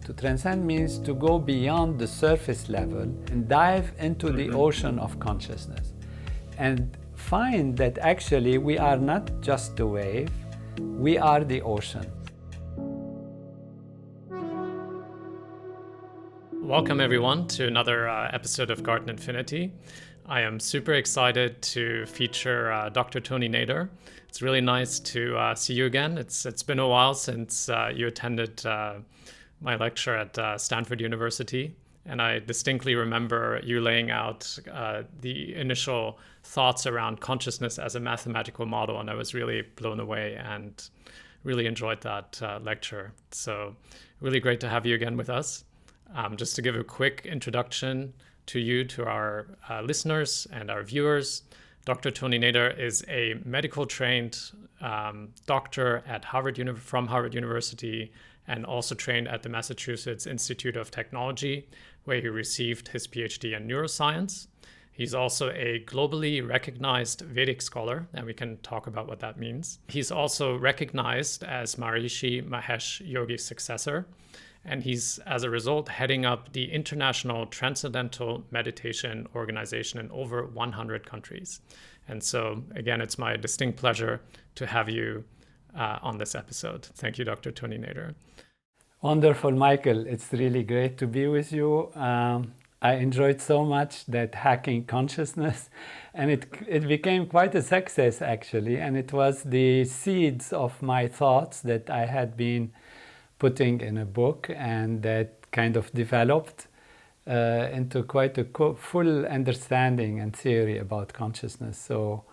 To transcend means to go beyond the surface level and dive into the ocean of consciousness and find that actually we are not just the wave, we are the ocean. Welcome everyone to another episode of Garten Infinity. I am super excited to feature Dr. Tony Nader. It's really nice to see you again. It's been a while since you attended my lecture at Stanford University, and I distinctly remember you laying out the initial thoughts around consciousness as a mathematical model, and I was really blown away and really enjoyed that lecture. So really great to have you again with us. Just to give a quick introduction to you, to our listeners and our viewers, Dr. Tony Nader is a medical trained doctor at from Harvard University, and also trained at the Massachusetts Institute of Technology, where he received his PhD in neuroscience. He's also a globally recognized Vedic scholar, and we can talk about what that means. He's also recognized as Maharishi Mahesh Yogi's successor, and he's, as a result, heading up the International Transcendental Meditation Organization in over 100 countries. And so, again, it's my distinct pleasure to have you on this episode. Thank you, Dr. Tony Nader. Wonderful, Michael. It's really great to be with you. I enjoyed so much that hacking consciousness, and it became quite a success, actually. And it was the seeds of my thoughts that I had been putting in a book, and that kind of developed into quite a full understanding and theory about consciousness. So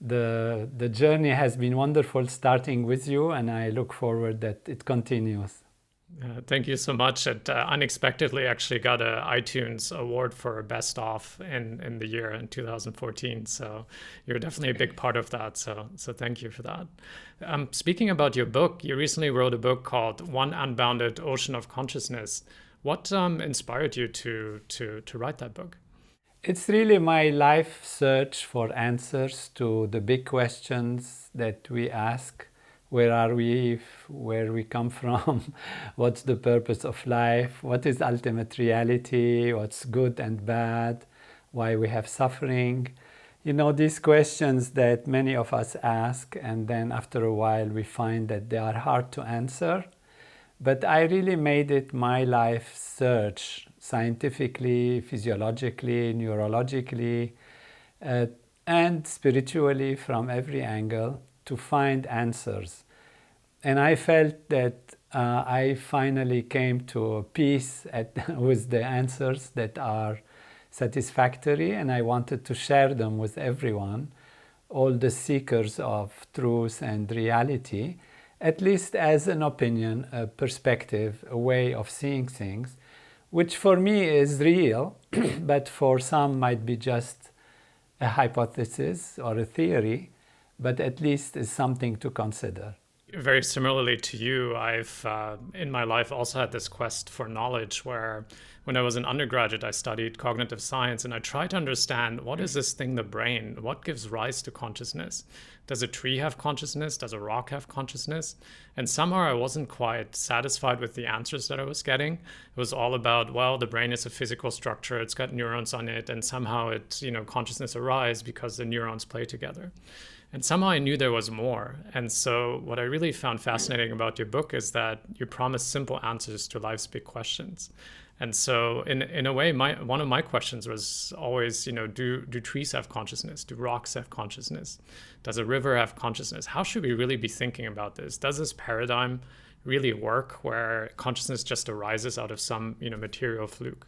the journey has been wonderful starting with you, and I look forward that it continues. Thank you so much. It unexpectedly actually got an iTunes award for Best Of in the year in 2014. So you're definitely a big part of that. So thank you for that. Speaking about your book, you recently wrote a book called One Unbounded Ocean of Consciousness. What inspired you to write that book? It's really my life search for answers to the big questions that we ask. Where are we? Where we come from? What's the purpose of life? What is ultimate reality? What's good and bad? Why we have suffering? You know, these questions that many of us ask, and then after a while we find that they are hard to answer. But I really made it my life search, scientifically, physiologically, neurologically, and spiritually, from every angle, to find answers. And I felt that I finally came to peace with the answers that are satisfactory, and I wanted to share them with everyone, all the seekers of truth and reality, at least as an opinion, a perspective, a way of seeing things, which for me is real, but for some might be just a hypothesis or a theory, but at least is something to consider. Very similarly to you, I've in my life also had this quest for knowledge, where when I was an undergraduate, I studied cognitive science, and I tried to understand, what is this thing, the brain? What gives rise to consciousness? Does a tree have consciousness? Does a rock have consciousness? And somehow I wasn't quite satisfied with the answers that I was getting. It was all about, well, the brain is a physical structure, it's got neurons on it, and somehow consciousness arises because the neurons play together. And somehow I knew there was more. And so what I really found fascinating about your book is that you promise simple answers to life's big questions. And so in a way, one of my questions was always, do trees have consciousness? Do rocks have consciousness? Does a river have consciousness? How should we really be thinking about this? Does this paradigm really work, where consciousness just arises out of some, material fluke?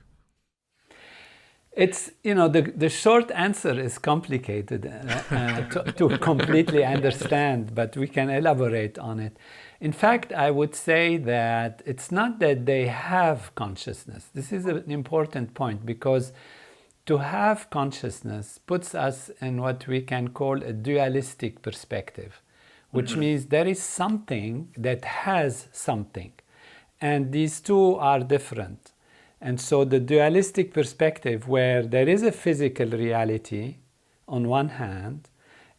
It's, the short answer is complicated to completely understand, but we can elaborate on it. In fact, I would say that it's not that they have consciousness. This is an important point, because to have consciousness puts us in what we can call a dualistic perspective, which means there is something that has something, and these two are different. And so the dualistic perspective, where there is a physical reality on one hand,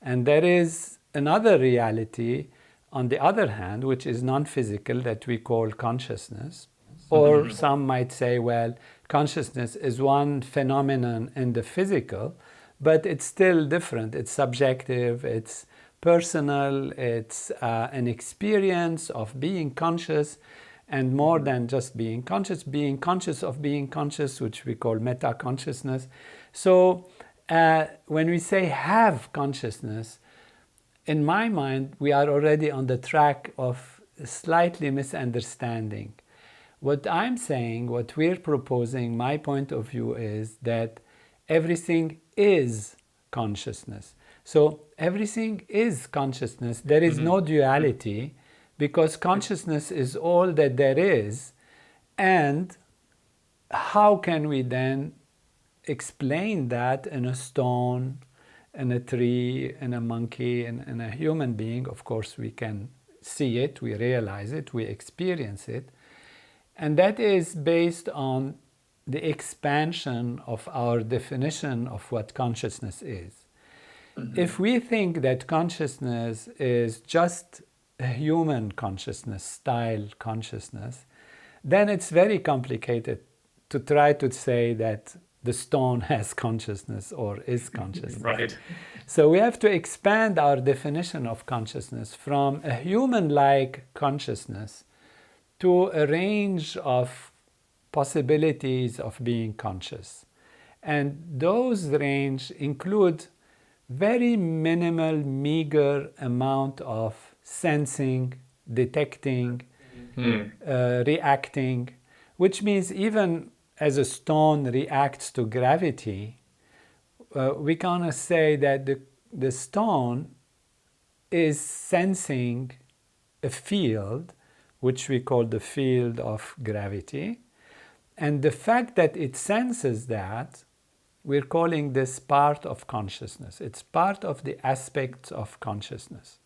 and there is another reality on the other hand, which is non-physical, that we call consciousness. Or some might say, well, consciousness is one phenomenon in the physical, but it's still different. It's subjective, it's personal, it's an experience of being conscious, and more than just being conscious of being conscious, which we call meta-consciousness. So when we say have consciousness, in my mind, we are already on the track of slightly misunderstanding. What I'm saying, what we're proposing, my point of view is that everything is consciousness. So everything is consciousness. There is no duality, because consciousness is all that there is. And how can we then explain that in a stone, in a tree, in a monkey, in a human being? Of course, we can see it, we realize it, we experience it. And that is based on the expansion of our definition of what consciousness is. If we think that consciousness is just a human consciousness, style consciousness, then it's very complicated to try to say that the stone has consciousness or is consciousness. Right. So we have to expand our definition of consciousness from a human-like consciousness to a range of possibilities of being conscious. And those range include very minimal, meager amount of sensing, detecting, reacting, which means even as a stone reacts to gravity, we kind say that the stone is sensing a field, which we call the field of gravity. And the fact that it senses that, we're calling this part of consciousness. It's part of the aspects of consciousness.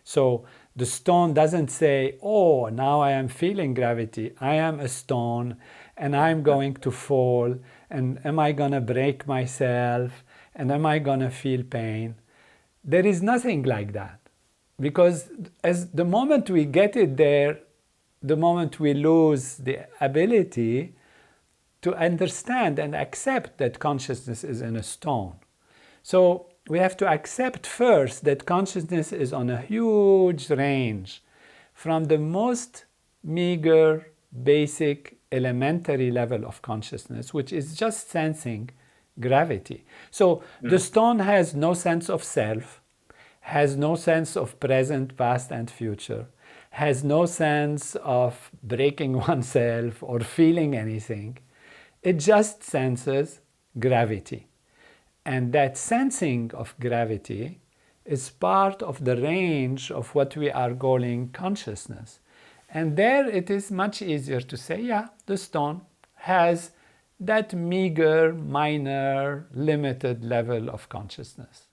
So the stone doesn't say, oh, now I am feeling gravity. I am a stone and I'm going to fall. And am I going to break myself? And am I going to feel pain? There is nothing like that. Because as the moment we get it there, the moment we lose the ability to understand and accept that consciousness is in a stone. So we have to accept first that consciousness is on a huge range, from the most meager, basic, elementary level of consciousness, which is just sensing gravity. So the stone has no sense of self, has no sense of present, past, and future, has no sense of breaking oneself or feeling anything. It just senses gravity. And that sensing of gravity is part of the range of what we are calling consciousness. And there it is much easier to say, yeah, the stone has that meager, minor, limited level of consciousness.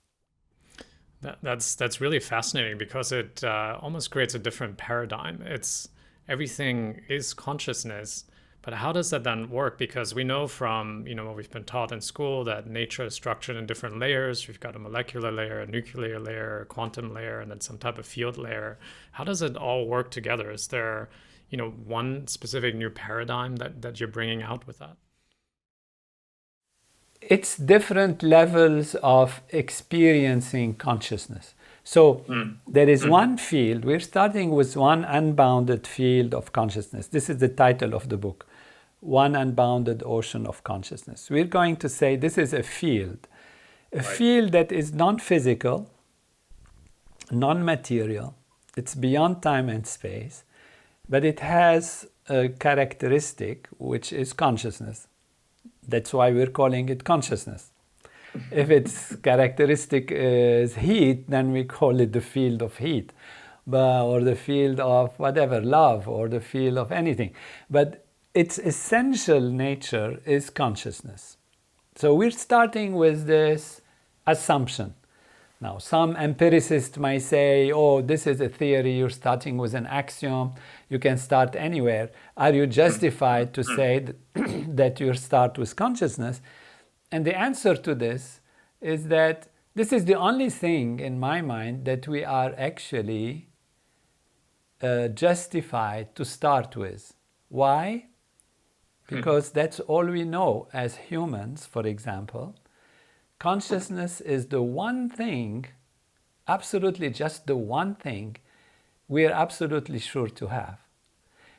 That's really fascinating, because it almost creates a different paradigm. It's everything is consciousness. But how does that then work? Because we know from what we've been taught in school that nature is structured in different layers. We've got a molecular layer, a nuclear layer, a quantum layer, and then some type of field layer. How does it all work together? Is there one specific new paradigm that you're bringing out with that? It's different levels of experiencing consciousness. So there is one field. We're starting with one unbounded field of consciousness. This is the title of the book, One Unbounded Ocean of Consciousness. We're going to say this is a field, field that is non-physical, non-material. It's beyond time and space, but it has a characteristic, which is consciousness. That's why we're calling it consciousness. If its characteristic is heat, then we call it the field of heat, or the field of whatever, love, or the field of anything. But its essential nature is consciousness. So we're starting with this assumption. Now, some empiricists might say, oh, this is a theory, you're starting with an axiom, you can start anywhere. Are you justified to say that you start with consciousness? And the answer to this is that this is the only thing in my mind that we are actually justified to start with. Why? because that's all we know as humans, for example. Consciousness is the one thing, absolutely just the one thing, we're absolutely sure to have.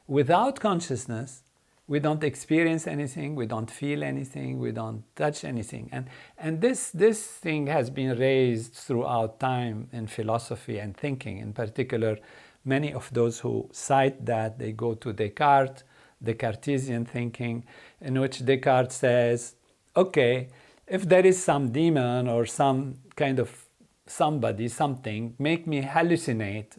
Without consciousness, we don't experience anything, we don't feel anything, we don't touch anything. And this thing has been raised throughout time in philosophy and thinking. In particular, many of those who cite that, they go to Descartes, the Cartesian thinking, in which Descartes says, okay, if there is some demon or some kind of somebody, something, make me hallucinate,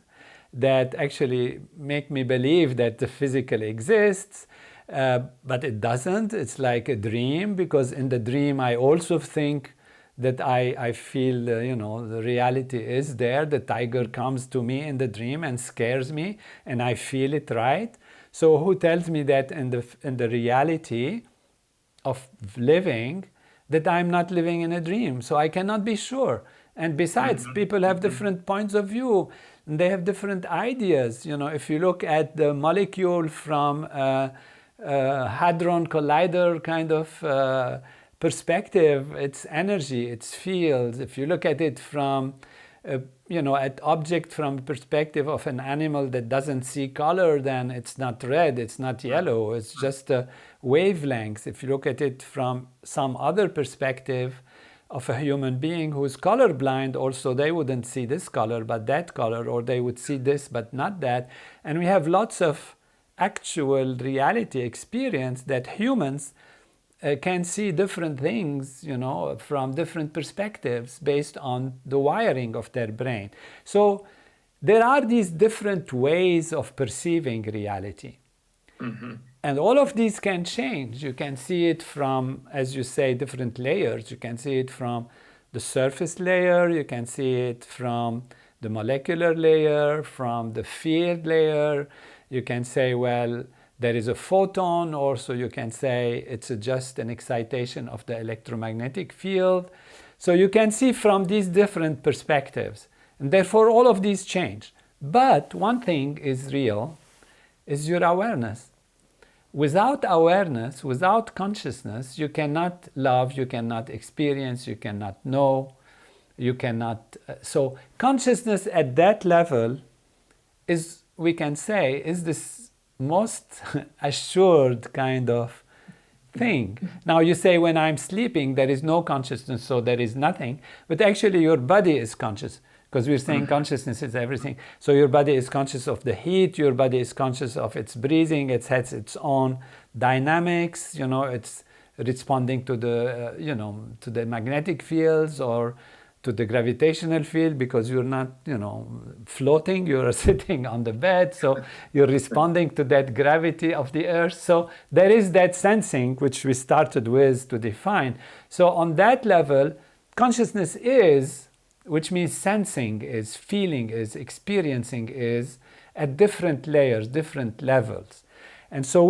that actually make me believe that the physical exists, but it doesn't. It's like a dream, because in the dream I also think that I feel, the reality is there. The tiger comes to me in the dream and scares me, and I feel it, right? So who tells me that in the reality of living, that I'm not living in a dream? So I cannot be sure. And besides, people have different points of view, and they have different ideas. If you look at the molecule from Hadron Collider kind of perspective, it's energy, it's fields. If you look at it from, at object from perspective of an animal that doesn't see color, then it's not red, it's not yellow, it's just wavelengths. If you look at it from some other perspective of a human being who's colorblind, also they wouldn't see this color but that color, or they would see this but not that. And we have lots of actual reality experience that humans can see different things, from different perspectives based on the wiring of their brain. So there are these different ways of perceiving reality. And all of these can change. You can see it from, as you say, different layers. You can see it from the surface layer, you can see it from the molecular layer, from the field layer. You can say, well, there is a photon, or so you can say it's just an excitation of the electromagnetic field. So you can see from these different perspectives. And therefore, all of these change. But one thing is real, is your awareness. Without awareness, without consciousness, you cannot love, you cannot experience, you cannot know, you cannot... So consciousness at that level is, we can say, is this most assured kind of thing. Now you say, when I'm sleeping, there is no consciousness, so there is nothing. But actually your body is conscious, because we're saying consciousness is everything. So your body is conscious of the heat, your body is conscious of its breathing, it has its own dynamics, it's responding to the, to the magnetic fields or to the gravitational field, because you're not, floating, you're sitting on the bed, so you're responding to that gravity of the earth. So there is that sensing, which we started with to define. So on that level, consciousness is, which means sensing is, feeling is, experiencing is, at different layers, different levels. And so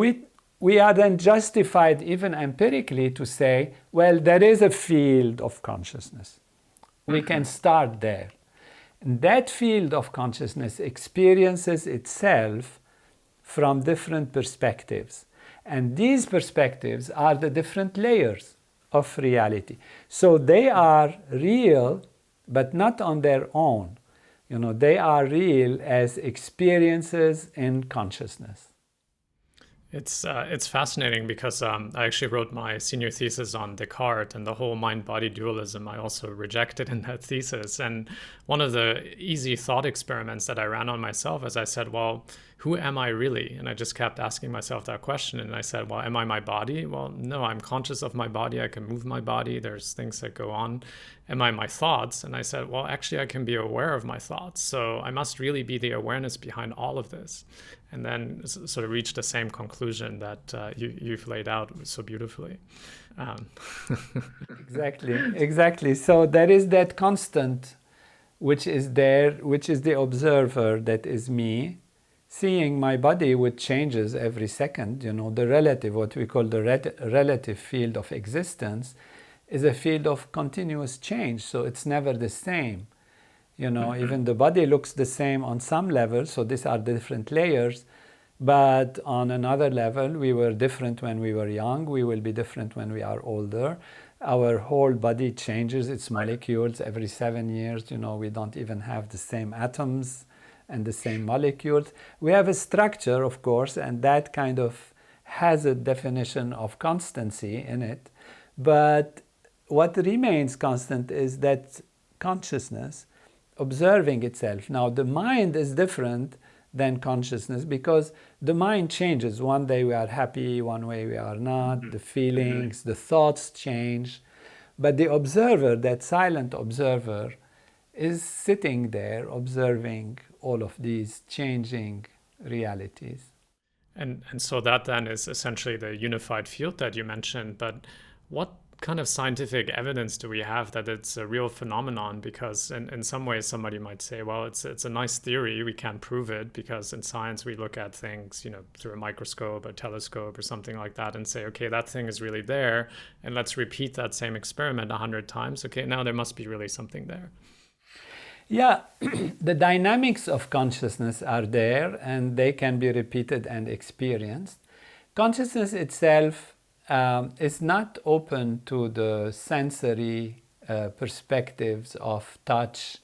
we are then justified even empirically to say, well, there is a field of consciousness. We can start there. And that field of consciousness experiences itself from different perspectives. And these perspectives are the different layers of reality. So they are real, but not on their own. They are real as experiences in consciousness. It's fascinating because I actually wrote my senior thesis on Descartes, and the whole mind-body dualism I also rejected in that thesis. And one of the easy thought experiments that I ran on myself is I said, well, who am I really? And I just kept asking myself that question. And I said, well, am I my body? Well, no, I'm conscious of my body. I can move my body. There's things that go on. Am I my thoughts? And I said, well, actually, I can be aware of my thoughts. So I must really be the awareness behind all of this. And then sort of reach the same conclusion that you've laid out so beautifully. Exactly. So there is that constant, which is there, which is the observer, that is me, seeing my body with changes every second. The relative, what we call the relative field of existence, is a field of continuous change. So it's never the same. Even the body looks the same on some level. So these are different layers, But on another level, we were different when we were young. We will be different when we are older. Our whole body changes its molecules every 7 years. We don't even have the same atoms and the same molecules. We have a structure, of course, and that kind of has a definition of constancy in it. But what remains constant is that consciousness observing itself. Now, the mind is different than consciousness because the mind changes. One day we are happy, one way we are not. The feelings, the thoughts change. But the observer, that silent observer, is sitting there observing all of these changing realities. And so that then is essentially the unified field that you mentioned. But what kind of scientific evidence do we have that it's a real phenomenon? Because in some ways somebody might say, well, it's a nice theory, we can't prove it, because in science we look at things, through a microscope or telescope or something like that and say, okay, that thing is really there, and let's repeat that same experiment 100 times. Okay, now there must be really something there. Yeah, the dynamics of consciousness are there and they can be repeated and experienced. Consciousness itself is not open to the sensory perspectives of touch,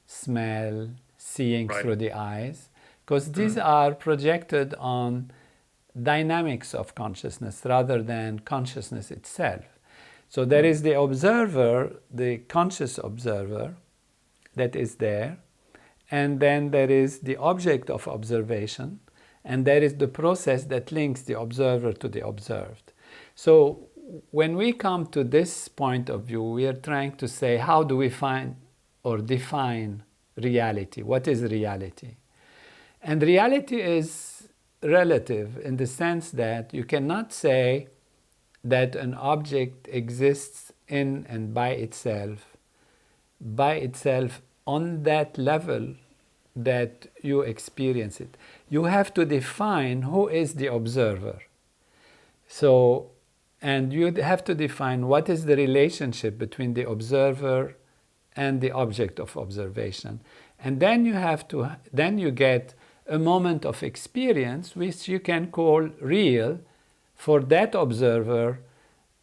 smell, seeing through the eyes, because these are projected on dynamics of consciousness rather than consciousness itself. So there is the observer, the conscious observer, that is there, and then there is the object of observation, and there is the process that links the observer to the observed. So when we come to this point of view, we are trying to say, how do we find or define reality? What is reality? And reality is relative in the sense that you cannot say that an object exists in and by itself on that level that you experience it. You have to define who is the observer. So, and you have to define what is the relationship between the observer and the object of observation. And then you get a moment of experience which you can call real for that observer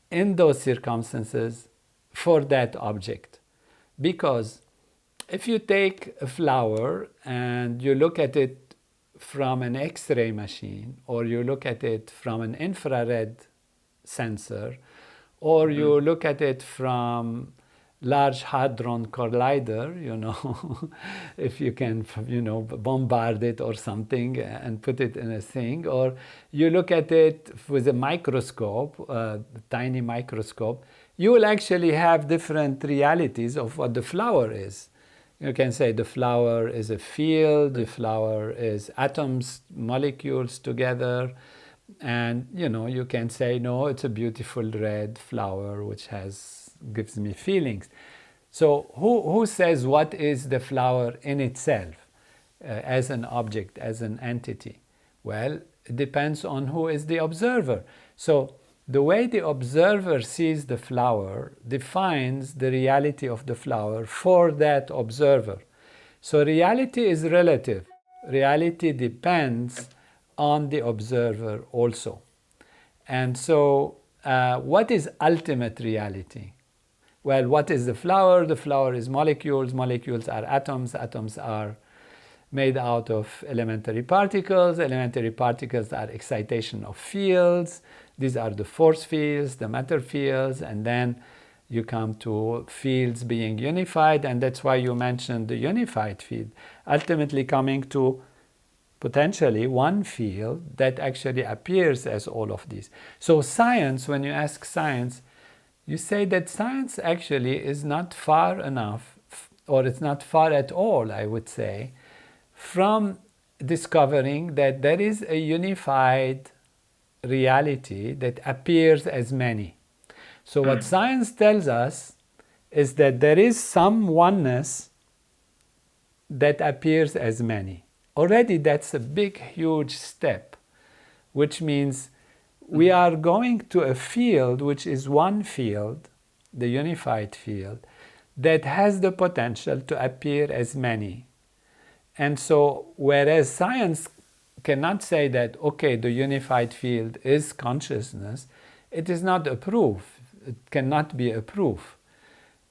in those circumstances for that object. Because if you take a flower and you look at it from an X-ray machine, or you look at it from an infrared sensor, or you look at it from Large Hadron Collider, if you can, bombard it or something and put it in a thing, or you look at it with a microscope, a tiny microscope, you will actually have different realities of what the flower is. You can say the flower is a field, the flower is atoms, molecules together, and you can say, no, it's a beautiful red flower which gives me feelings. So who says what is the flower in itself as an object, as an entity? Well, it depends on who is the observer. So the way the observer sees the flower defines the reality of the flower for that observer. So reality is relative. Reality depends on the observer also. And so what is ultimate reality? Well, what is the flower? The flower is molecules. Molecules are atoms. Atoms are made out of elementary particles. Elementary particles are excitation of fields. These are the force fields, the matter fields, and then you come to fields being unified, and that's why you mentioned the unified field, ultimately coming to potentially one field that actually appears as all of these. So science, when you ask science, you say that science actually is not far enough, or it's not far at all, I would say, from discovering that there is a unified reality that appears as many. So what science tells us is that there is some oneness that appears as many. Already that's a big, huge step, which means we are going to a field which is one field, the unified field, that has the potential to appear as many. And so whereas science cannot say that, okay, the unified field is consciousness. It is not a proof. It cannot be a proof.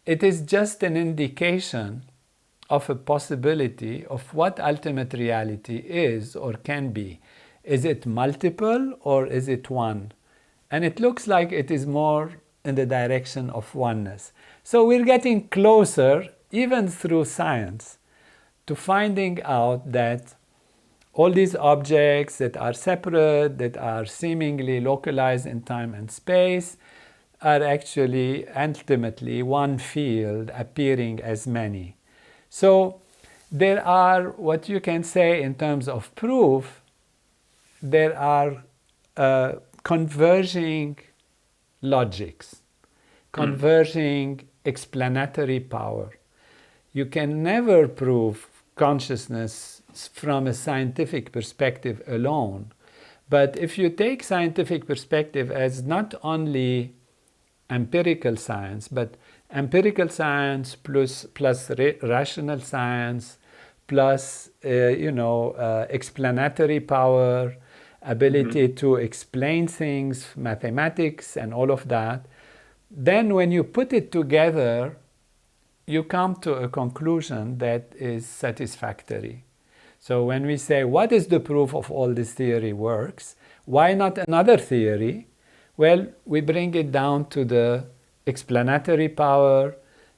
It is just an indication of a possibility of what ultimate reality is or can be. Is it multiple or is it one? And it looks like it is more in the direction of oneness. So we're getting closer, even through science, to finding out that all these objects that are separate, that are seemingly localized in time and space, are actually ultimately one field appearing as many. So there are, what you can say in terms of proof, there are converging logics, converging explanatory power. You can never prove consciousness from a scientific perspective alone. But if you take scientific perspective as not only empirical science, but empirical science plus rational science plus explanatory power, ability to explain things, mathematics and all of that, then when you put it together, you come to a conclusion that is satisfactory. So when we say, what is the proof of all this theory works? Why not another theory? Well, we bring it down to the explanatory power,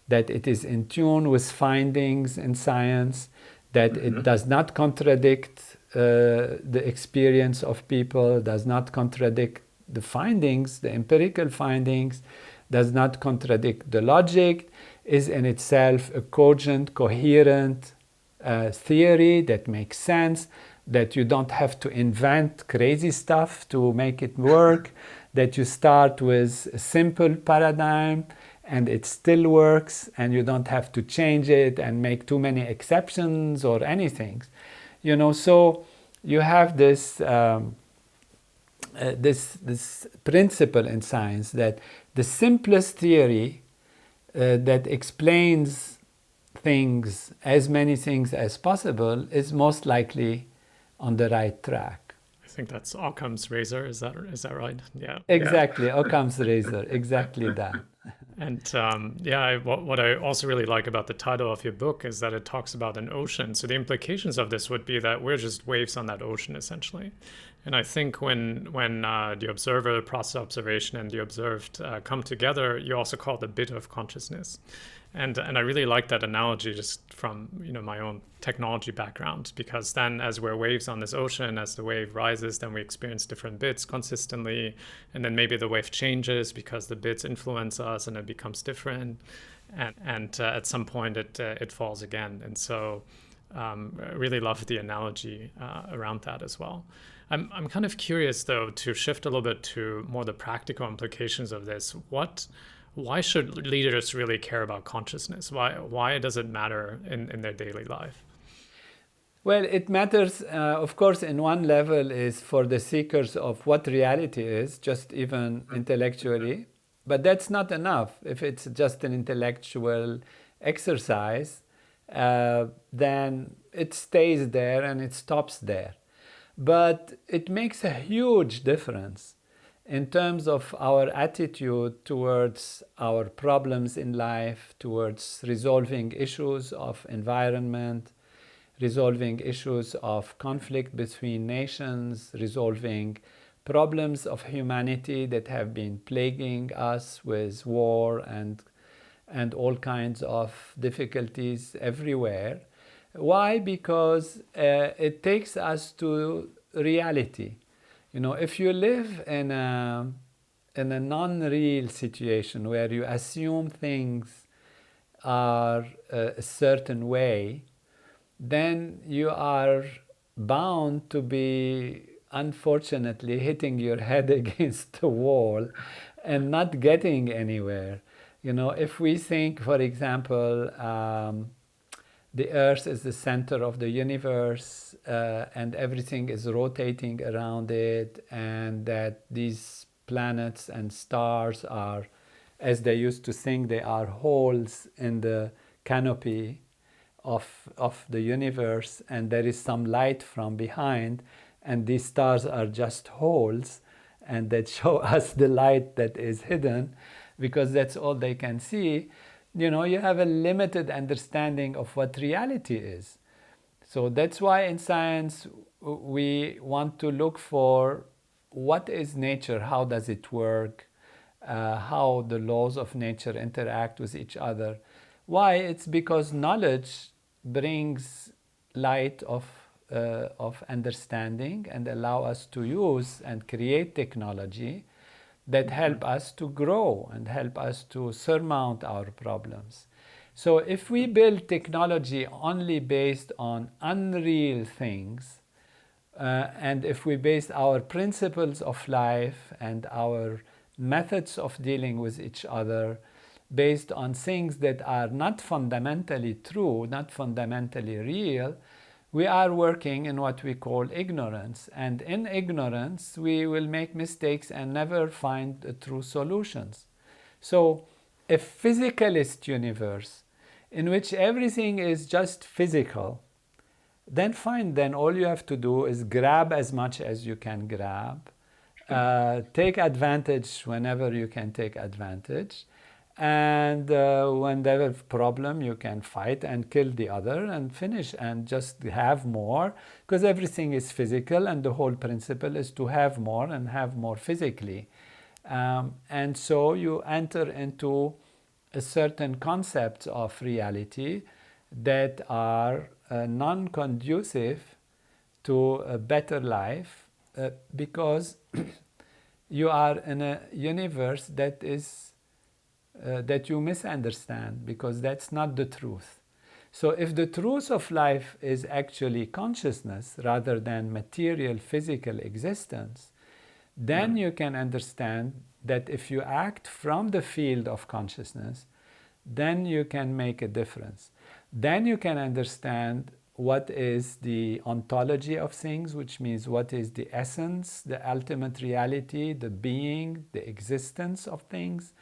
that it is in tune with findings in science, that it does not contradict the experience of people, does not contradict the findings, the empirical findings, does not contradict the logic, is in itself a cogent, coherent theory that makes sense, that you don't have to invent crazy stuff to make it work, that you start with a simple paradigm and it still works and you don't have to change it and make too many exceptions or anything. So you have this this principle in science that the simplest theory that explains things, as many things as possible, is most likely on the right track. I think that's Occam's razor. Is that right? Yeah. Exactly, Occam's razor. Exactly that. And what I also really like about the title of your book is that it talks about an ocean. So the implications of this would be that we're just waves on that ocean, essentially. And I think when the observer, process observation, and the observed come together, you also call it the bit of consciousness. And I really like that analogy just from my own technology background, because then as we're waves on this ocean, as the wave rises, then we experience different bits consistently, and then maybe the wave changes because the bits influence us and it becomes different, and at some point it falls again. And so I really love the analogy around that as well. I'm kind of curious though to shift a little bit to more the practical implications of this. Why should leaders really care about consciousness? Why does it matter in their daily life? Well, it matters, of course, in one level is for the seekers of what reality is, just even intellectually. But that's not enough. If it's just an intellectual exercise, then it stays there and it stops there. But it makes a huge difference in terms of our attitude towards our problems in life, towards resolving issues of environment, resolving issues of conflict between nations, resolving problems of humanity that have been plaguing us with war and all kinds of difficulties everywhere. Why? Because it takes us to reality. If you live in a non-real situation where you assume things are a certain way, then you are bound to be, unfortunately, hitting your head against the wall and not getting anywhere. If we think, for example, the Earth is the center of the universe and everything is rotating around it, and that these planets and stars are, as they used to think, they are holes in the canopy of the universe, and there is some light from behind, and these stars are just holes, and that show us the light that is hidden, because that's all they can see, you have a limited understanding of what reality is. So that's why in science we want to look for what is nature, how does it work, how the laws of nature interact with each other. Why? It's because knowledge brings light of understanding and allow us to use and create technology that help us to grow and help us to surmount our problems. So if we build technology only based on unreal things, and if we base our principles of life and our methods of dealing with each other based on things that are not fundamentally true, not fundamentally real, we are working in what we call ignorance. And in ignorance, we will make mistakes and never find true solutions. So a physicalist universe in which everything is just physical, then fine, then all you have to do is grab as much as you can grab, take advantage whenever you can take advantage, and when there is a problem you can fight and kill the other and finish and just have more, because everything is physical and the whole principle is to have more and have more physically. And so you enter into a certain concepts of reality that are non-conducive to a better life, because you are in a universe that is that you misunderstand, because that's not the truth. So if the truth of life is actually consciousness rather than material physical existence, then you can understand that if you act from the field of consciousness, then you can make a difference. Then you can understand what is the ontology of things, which means what is the essence, the ultimate reality, the being, the existence of things.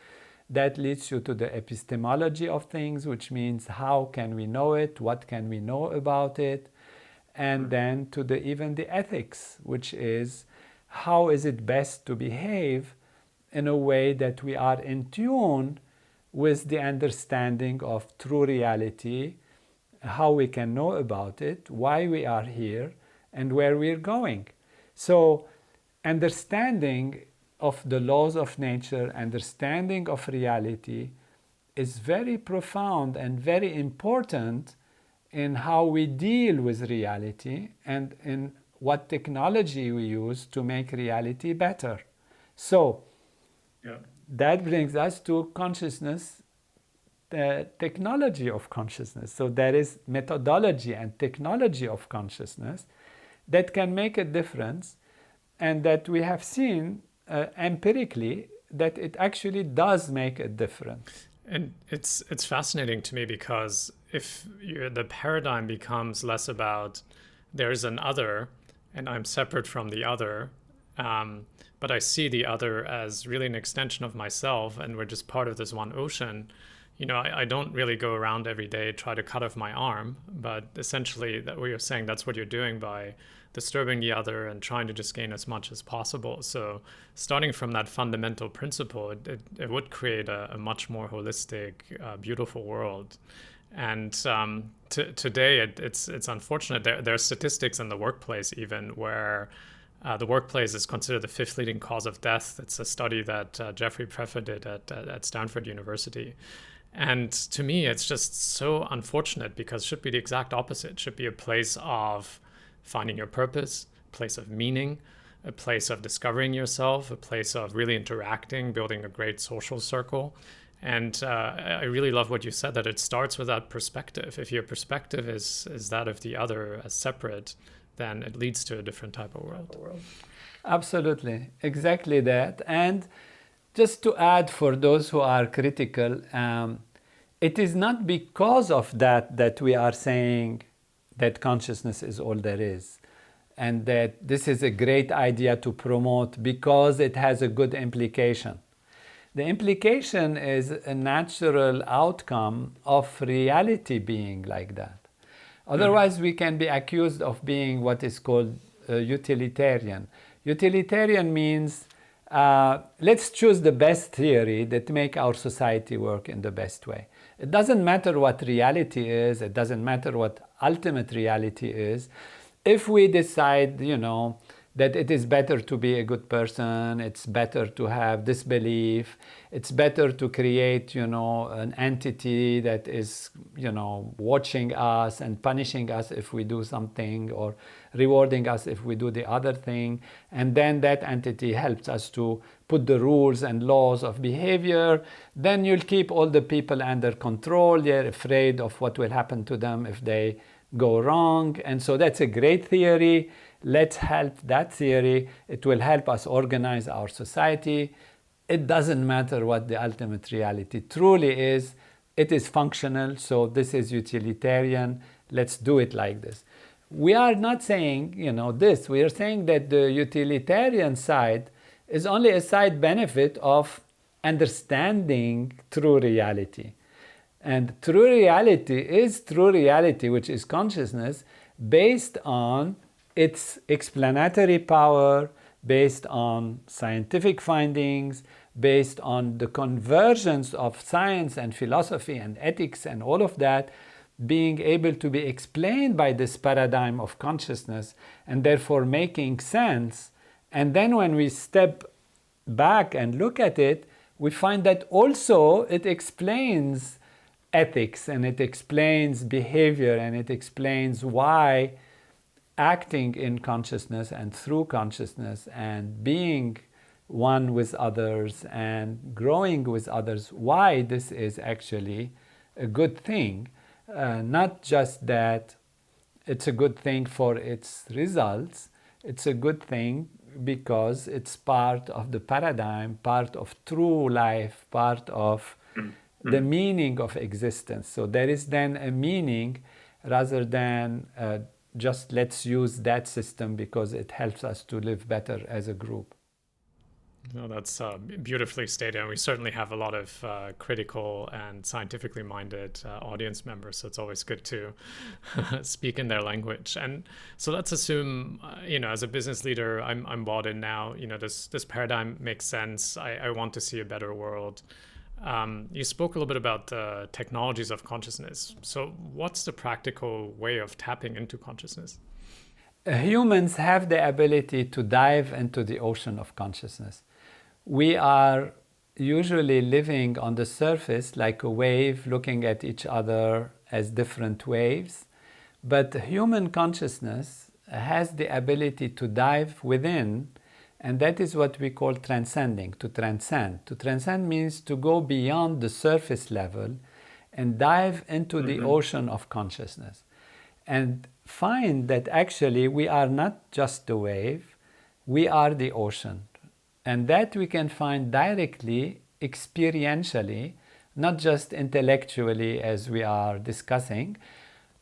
That leads you to the epistemology of things, which means how can we know it, what can we know about it, and then to even the ethics, which is how is it best to behave in a way that we are in tune with the understanding of true reality, how we can know about it, why we are here, and where we're going. So understanding of the laws of nature, understanding of reality is very profound and very important in how we deal with reality and in what technology we use to make reality better. So that brings us to consciousness, the technology of consciousness. So there is methodology and technology of consciousness that can make a difference, and that we have seen empirically that it actually does make a difference. And it's fascinating to me, because if the paradigm becomes less about there's an other and I'm separate from the other, but I see the other as really an extension of myself and we're just part of this one ocean, I don't really go around every day try to cut off my arm, but essentially that what you're saying, that's what you're doing by disturbing the other and trying to just gain as much as possible. So starting from that fundamental principle, it would create a much more holistic, beautiful world. And today, it's unfortunate. There are statistics in the workplace even where the workplace is considered the 5th leading cause of death. It's a study that Jeffrey Pfeffer did at Stanford University. And to me, it's just so unfortunate, because it should be the exact opposite. It should be a place of finding your purpose, a place of meaning, a place of discovering yourself, a place of really interacting, building a great social circle. And I really love what you said, that it starts with that perspective. If your perspective is that of the other as separate, then it leads to a different type of world. Absolutely, exactly that. And just to add, for those who are critical, it is not because of that we are saying that consciousness is all there is, and that this is a great idea to promote because it has a good implication. The implication is a natural outcome of reality being like that. Otherwise, we can be accused of being what is called utilitarian. Utilitarian means let's choose the best theory that make our society work in the best way. It doesn't matter what reality is. It doesn't matter what ultimate reality is. If we decide, that it is better to be a good person, it's better to have this belief, it's better to create, an entity that is, watching us and punishing us if we do something, or rewarding us if we do the other thing. And then that entity helps us to put the rules and laws of behavior. Then you'll keep all the people under control. They're afraid of what will happen to them if they go wrong. And so that's a great theory. Let's help that theory. It will help us organize our society. It doesn't matter what the ultimate reality truly is. It is functional, so this is utilitarian. Let's do it like this. We are not saying, this. We are saying that the utilitarian side is only a side benefit of understanding true reality. And true reality is true reality, which is consciousness, based on its explanatory power, based on scientific findings, based on the convergence of science and philosophy and ethics and all of that being able to be explained by this paradigm of consciousness, and therefore making sense. And then when we step back and look at it, we find that also it explains ethics, and it explains behavior, and it explains why acting in consciousness and through consciousness and being one with others and growing with others, why this is actually a good thing. Not just that it's a good thing for its results, it's a good thing because it's part of the paradigm, part of true life, part of the meaning of existence. So there is then a meaning rather than just let's use that system because it helps us to live better as a group. No, that's beautifully stated. And we certainly have a lot of critical and scientifically minded audience members. So it's always good to speak in their language. And so let's assume, as a business leader, I'm bought in now. This paradigm makes sense. I want to see a better world. You spoke a little bit about the technologies of consciousness. So what's the practical way of tapping into consciousness? Humans have the ability to dive into the ocean of consciousness. We are usually living on the surface like a wave, looking at each other as different waves. But human consciousness has the ability to dive within, and that is what we call transcending, to transcend. To transcend means to go beyond the surface level and dive into the ocean of consciousness. And find that actually we are not just the wave, we are the ocean. And that we can find directly, experientially, not just intellectually as we are discussing.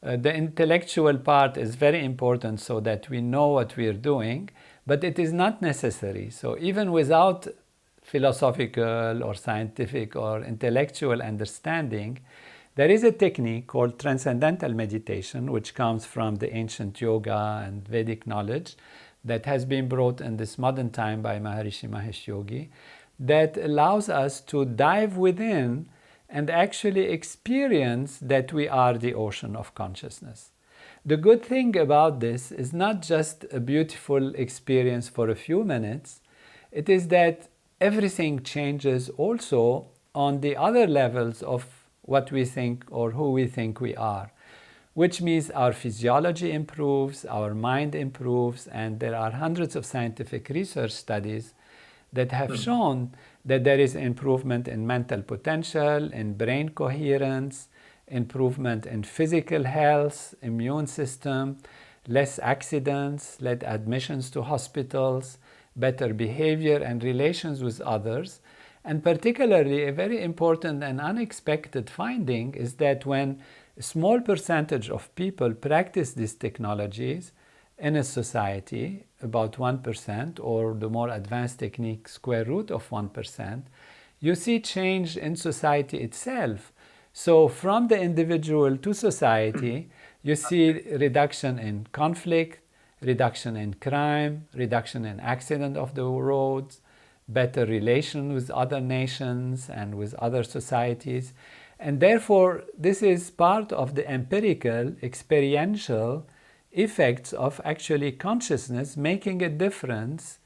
The intellectual part is very important so that we know what we are doing, but it is not necessary. So even without philosophical or scientific or intellectual understanding, there is a technique called transcendental meditation, which comes from the ancient yoga and Vedic knowledge that has been brought in this modern time by Maharishi Mahesh Yogi, that allows us to dive within and actually experience that we are the ocean of consciousness. The good thing about this is not just a beautiful experience for a few minutes, it is that everything changes also on the other levels of what we think or who we think we are, which means our physiology improves, our mind improves, and there are hundreds of scientific research studies that have shown that there is improvement in mental potential, in brain coherence, improvement in physical health, immune system, less accidents, less admissions to hospitals, better behavior and relations with others. And particularly, a very important and unexpected finding is that when a small percentage of people practice these technologies in a society, about 1%, or the more advanced technique, square root of 1%, you see change in society itself. So from the individual to society, you see reduction in conflict, reduction in crime, reduction in accident of the roads, better relation with other nations and with other societies. And therefore, this is part of the empirical, experiential effects of actually consciousness making a difference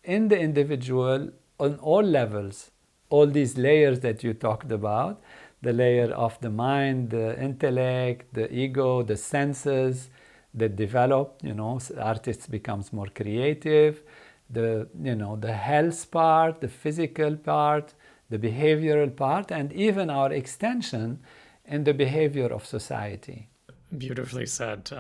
in the individual on all levels. All these layers that you talked about, the layer of the mind, the intellect, the ego, the senses that develop, artists becomes more creative, the health part, the physical part, the behavioral part, and even our extension in the behavior of society. Beautifully said.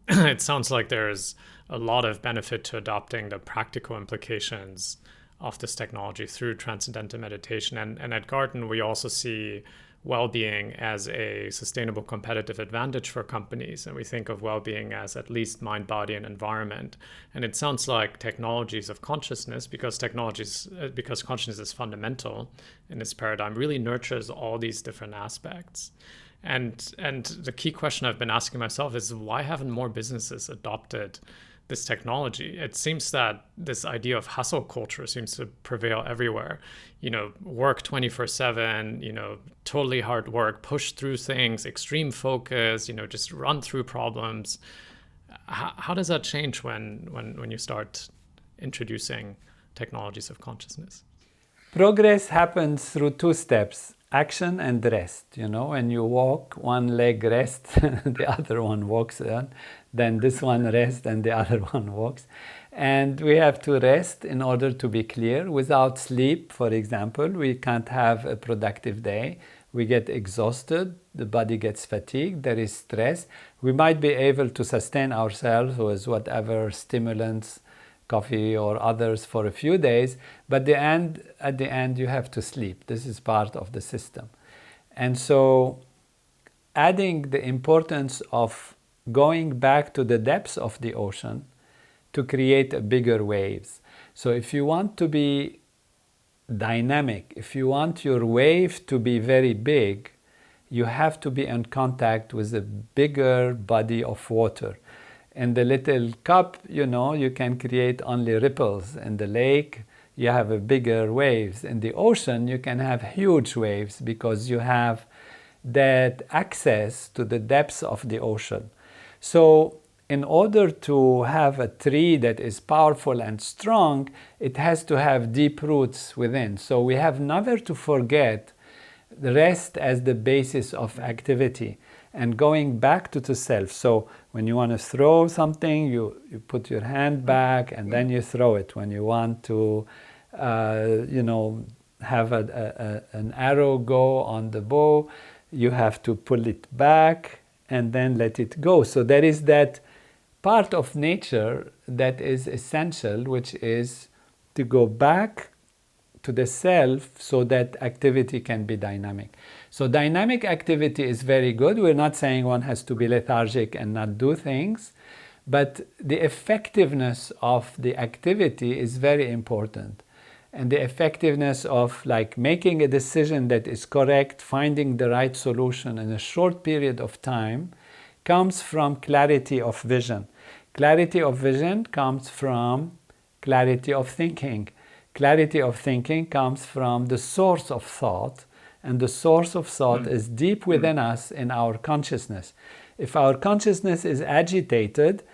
It sounds like there's a lot of benefit to adopting the practical implications of this technology through transcendental meditation. And at Garten, we also see well-being as a sustainable competitive advantage for companies. And we think of well-being as at least mind, body, and environment. And it sounds like technologies of consciousness, because consciousness is fundamental in this paradigm, really nurtures all these different aspects. And the key question I've been asking myself is, why haven't more businesses adopted this technology? It seems that this idea of hustle culture seems to prevail everywhere. Work 24/7, totally hard work, push through things, extreme focus, just run through problems. How does that change when you start introducing technologies of consciousness? Progress happens through two steps: action and rest. When you walk, one leg rests, the other one walks on, then this one rests and the other one walks. And we have to rest in order to be clear. Without sleep, for example, we can't have a productive day. We get exhausted, the body gets fatigued, there is stress. We might be able to sustain ourselves with whatever stimulants, coffee or others, for a few days, but at the end you have to sleep. This is part of the system. And so adding the importance of going back to the depths of the ocean to create bigger waves. So if you want to be dynamic, if you want your wave to be very big, you have to be in contact with a bigger body of water. In the little cup, you can create only ripples. In the lake, you have a bigger waves. In the ocean, you can have huge waves because you have that access to the depths of the ocean. So in order to have a tree that is powerful and strong, it has to have deep roots within. So we have never to forget the rest as the basis of activity and going back to the self. So when you want to throw something, you put your hand back and then you throw it. When you want to, have an arrow go on the bow, you have to pull it back and then let it go. So there is that part of nature that is essential, which is to go back to the self so that activity can be dynamic. So dynamic activity is very good. We're not saying one has to be lethargic and not do things, but the effectiveness of the activity is very important. And the effectiveness of making a decision that is correct, finding the right solution in a short period of time, comes from clarity of vision. Clarity of vision comes from clarity of thinking. Clarity of thinking comes from the source of thought, and the source of thought is deep within us in our consciousness. If our consciousness is agitated,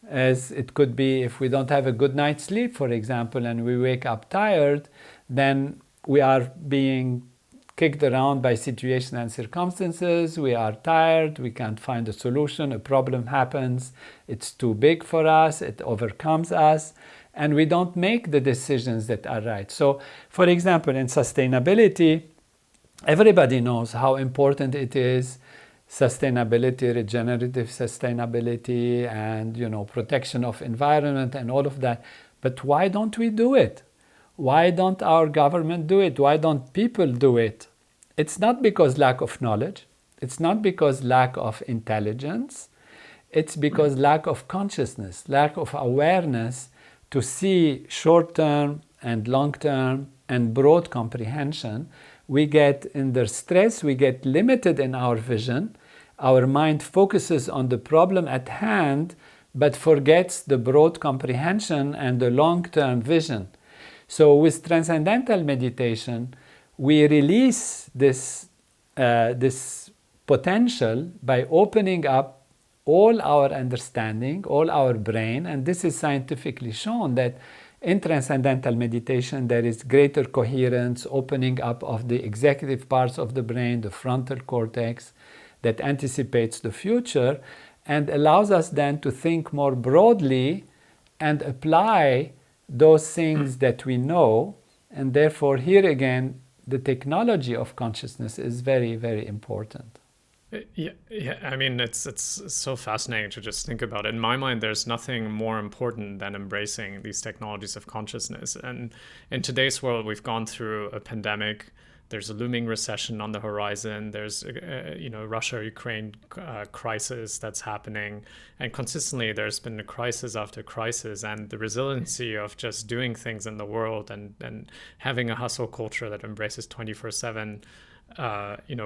as it could be if we don't have a good night's sleep, for example, and we wake up tired, then we are being kicked around by situations and circumstances. We are tired, we can't find a solution, a problem happens, it's too big for us, it overcomes us, and we don't make the decisions that are right. So, for example, in sustainability, everybody knows how important it is: sustainability, regenerative sustainability, and protection of environment and all of that. But why don't we do it? Why don't our government do it? Why don't people do it? It's not because lack of knowledge. It's not because lack of intelligence. It's because lack of consciousness, lack of awareness to see short-term and long-term and broad comprehension. We get under stress, we get limited in our vision. Our mind focuses on the problem at hand, but forgets the broad comprehension and the long-term vision. So with transcendental meditation, we release this potential by opening up all our understanding, all our brain, and this is scientifically shown that in transcendental meditation there is greater coherence, opening up of the executive parts of the brain, the frontal cortex, that anticipates the future and allows us then to think more broadly and apply those things that we know. And therefore, here again, the technology of consciousness is very, very important. Yeah. I mean, it's so fascinating to just think about it. In my mind, there's nothing more important than embracing these technologies of consciousness. And in today's world, we've gone through a pandemic. There's a looming recession on the horizon. There's Russia-Ukraine crisis that's happening, and consistently there's been a crisis after crisis. And the resiliency of just doing things in the world and having a hustle culture that embraces 24/7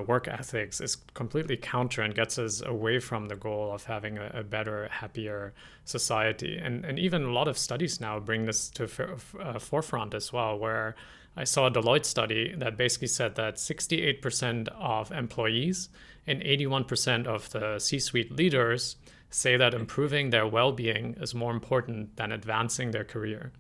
work ethics is completely counter and gets us away from the goal of having a better, happier society. And even a lot of studies now bring this to forefront as well, where I saw a Deloitte study that basically said that 68% of employees and 81% of the C-suite leaders say that improving their well-being is more important than advancing their career.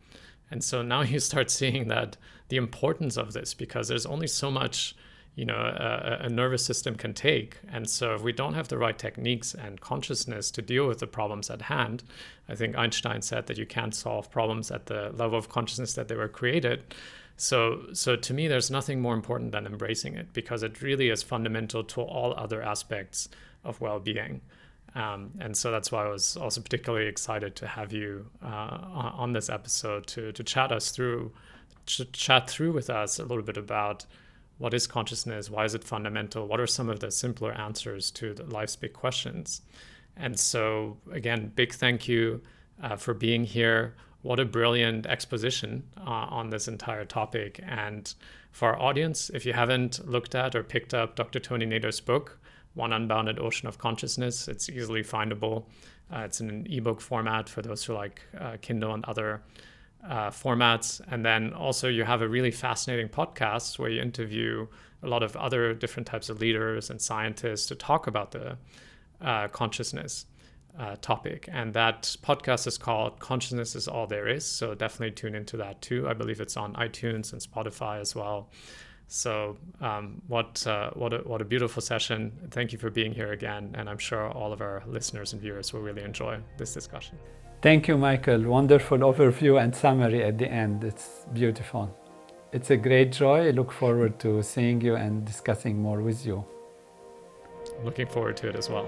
And so now you start seeing that the importance of this, because there's only so much a nervous system can take. And so if we don't have the right techniques and consciousness to deal with the problems at hand, I think Einstein said that you can't solve problems at the level of consciousness that they were created. So to me, there's nothing more important than embracing it, because it really is fundamental to all other aspects of well-being. And so that's why I was also particularly excited to have you on this episode to chat through with us a little bit about what is consciousness, why is it fundamental, what are some of the simpler answers to life's big questions. And so again, big thank you for being here. What a brilliant exposition on this entire topic. And for our audience, if you haven't looked at or picked up Dr. Tony Nader's book, One Unbounded Ocean of Consciousness, it's easily findable. It's in an ebook format for those who like Kindle and other formats. And then also you have a really fascinating podcast where you interview a lot of other different types of leaders and scientists to talk about the consciousness topic. And that podcast is called Consciousness is All There Is. So definitely tune into that too. I believe it's on iTunes and Spotify as well. So what a beautiful session. Thank you for being here again. And I'm sure all of our listeners and viewers will really enjoy this discussion. Thank you, Michael. Wonderful overview and summary at the end. It's beautiful. It's a great joy. I look forward to seeing you and discussing more with you. Looking forward to it as well.